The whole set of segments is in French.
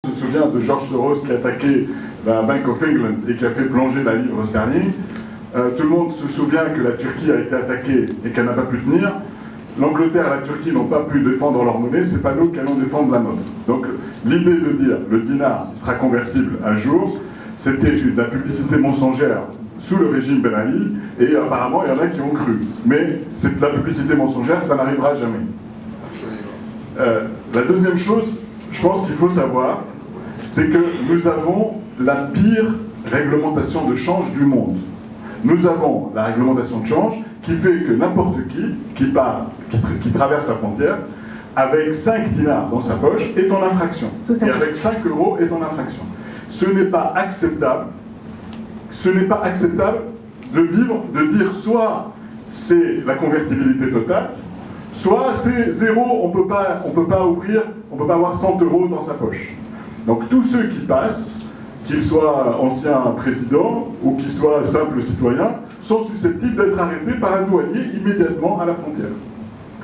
On se souvient de George Soros qui a attaqué la Bank of England et qui a fait plonger la livre sterling. Tout le monde se souvient que la Turquie a été attaquée et qu'elle n'a pas pu tenir. L'Angleterre et la Turquie n'ont pas pu défendre leur monnaie, c'est pas nous qui allons défendre la nôtre. Donc l'idée de dire le dinar sera convertible un jour, c'était de la publicité mensongère sous le régime Ben Ali, et apparemment il y en a qui ont cru. Mais c'est de la publicité mensongère, ça n'arrivera jamais. La deuxième chose, je pense qu'il faut savoir, c'est que nous avons la pire réglementation de change du monde. Nous avons la réglementation de change qui fait que n'importe qui traverse la frontière, avec 5 dinars dans sa poche, est en infraction. Et avec 5 euros est en infraction. Ce n'est pas acceptable. Ce n'est pas acceptable de vivre, de dire soit c'est la convertibilité totale, soit c'est zéro, on peut pas avoir 100 euros dans sa poche. Donc tous ceux qui passent, qu'ils soient anciens présidents ou qu'ils soient simples citoyens, sont susceptibles d'être arrêtés par un douanier immédiatement à la frontière.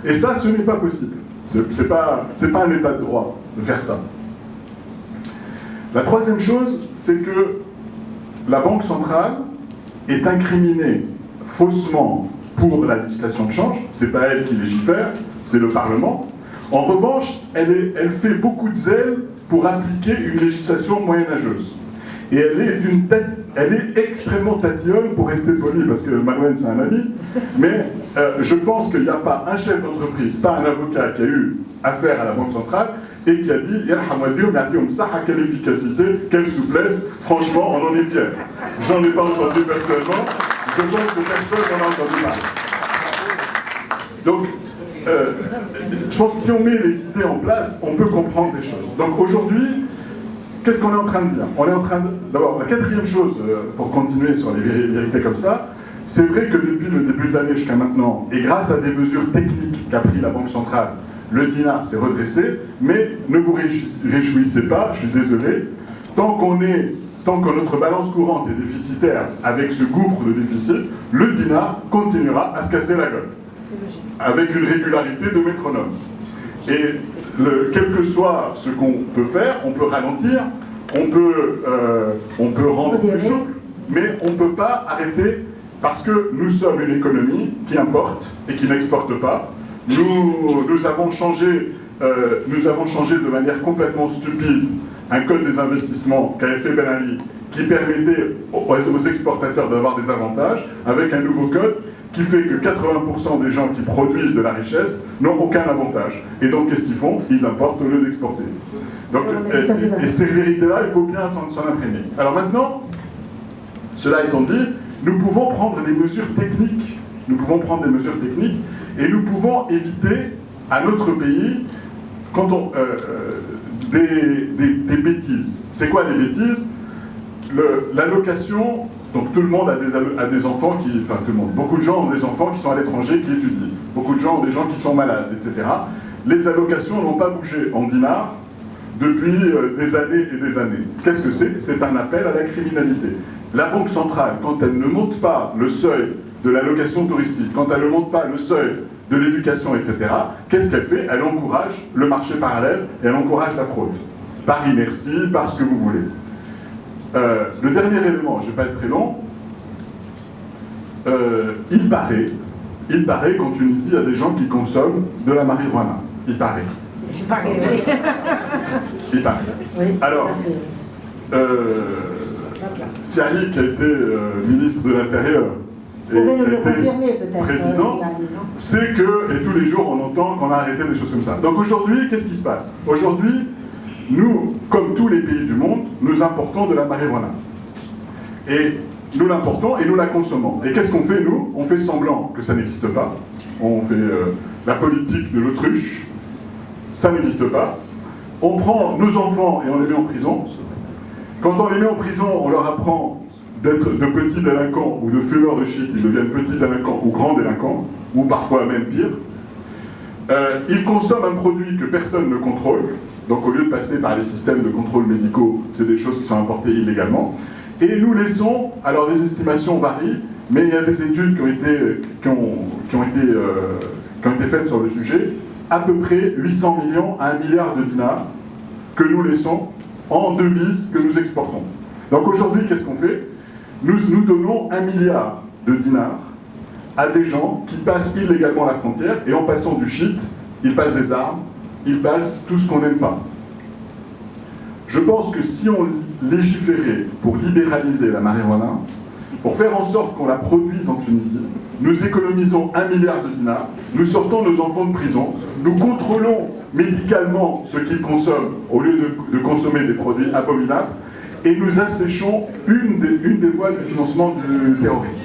Et ça, ce n'est pas possible. C'est pas un état de droit de faire ça. La troisième chose, c'est que la Banque centrale est incriminée faussement pour la législation de change. C'est pas elle qui légifère, c'est le Parlement. En revanche, elle fait beaucoup de zèle pour appliquer une législation moyenâgeuse. Et elle est extrêmement tatillonne, pour rester poli, parce que Marouane c'est un ami, mais je pense qu'il n'y a pas un chef d'entreprise, pas un avocat qui a eu affaire à la Banque centrale et qui a dit « quelle efficacité, quelle souplesse, franchement, on en est fiers ». J'en ai pas entendu personnellement, je pense que personne n'en a entendu parler. Donc, je pense que si on met les idées en place, on peut comprendre des choses. Donc aujourd'hui, qu'est-ce qu'on est en train de dire? On est en train de... D'abord, la quatrième chose, pour continuer sur les vérités comme ça, c'est vrai que depuis le début de l'année jusqu'à maintenant, et grâce à des mesures techniques qu'a pris la Banque centrale, le dinar s'est redressé, mais ne vous réjouissez pas, je suis désolé, tant que notre balance courante est déficitaire avec ce gouffre de déficit, le dinar continuera à se casser la gueule, avec une régularité de métronome. Et quel que soit ce qu'on peut faire, on peut ralentir, on peut rendre plus souple, mais on ne peut pas arrêter parce que nous sommes une économie qui importe et qui n'exporte pas. Nous avons changé de manière complètement stupide un code des investissements qu'a fait Ben Ali qui permettait aux exportateurs d'avoir des avantages avec un nouveau code qui fait que 80% des gens qui produisent de la richesse n'ont aucun avantage. Et donc, qu'est-ce qu'ils font? Ils importent au lieu d'exporter. Donc, et ces vérités-là, il faut bien s'en imprégner. Alors maintenant, cela étant dit, nous pouvons prendre des mesures techniques. Nous pouvons prendre des mesures techniques et nous pouvons éviter à notre pays des bêtises. C'est quoi les bêtises? L'allocation... Donc tout le monde a des enfants tout le monde, beaucoup de gens ont des enfants qui sont à l'étranger, qui étudient. Beaucoup de gens ont des gens qui sont malades, etc. Les allocations n'ont pas bougé en dinars depuis des années et des années. Qu'est-ce que c'est? C'est un appel à la criminalité. La Banque centrale, quand elle ne monte pas le seuil de l'allocation touristique, quand elle ne monte pas le seuil de l'éducation, etc., qu'est-ce qu'elle fait? Elle encourage le marché parallèle et elle encourage la fraude. Par inertie, par ce que vous voulez. Le dernier élément, je ne vais pas être très long, il paraît qu'en Tunisie, il y a des gens qui consomment de la marijuana. Il paraît. Il paraît, oui. Il paraît. Oui, alors, Siali, qui a été ministre de l'Intérieur et qui a été président, sait que, et tous les jours on entend qu'on a arrêté des choses comme ça. Donc aujourd'hui, qu'est-ce qui se passe? Aujourd'hui, nous, comme tous les pays du monde, nous importons de la marijuana. Et nous l'importons et nous la consommons. Et qu'est-ce qu'on fait, nous? On fait semblant que ça n'existe pas. On fait la politique de l'autruche. Ça n'existe pas. On prend nos enfants et on les met en prison. Quand on les met en prison, on leur apprend d'être de petits délinquants ou de fumeurs de shit. Ils deviennent petits délinquants ou grands délinquants, ou parfois même pire. Ils consomment un produit que personne ne contrôle. Donc au lieu de passer par les systèmes de contrôle médicaux, c'est des choses qui sont importées illégalement. Et nous laissons, alors les estimations varient, mais il y a des études qui ont été faites sur le sujet, à peu près 800 millions à 1 milliard de dinars que nous laissons en devises que nous exportons. Donc aujourd'hui, qu'est-ce qu'on fait? Nous donnons 1 milliard de dinars à des gens qui passent illégalement la frontière, et en passant du shit, ils passent des armes, ils passent tout ce qu'on n'aime pas. Je pense que si on légiférait pour libéraliser la marijuana, pour faire en sorte qu'on la produise en Tunisie, nous économisons 1 milliard de dinars, nous sortons nos enfants de prison, nous contrôlons médicalement ce qu'ils consomment au lieu de consommer des produits abominables, et nous asséchons une des voies de financement du terrorisme.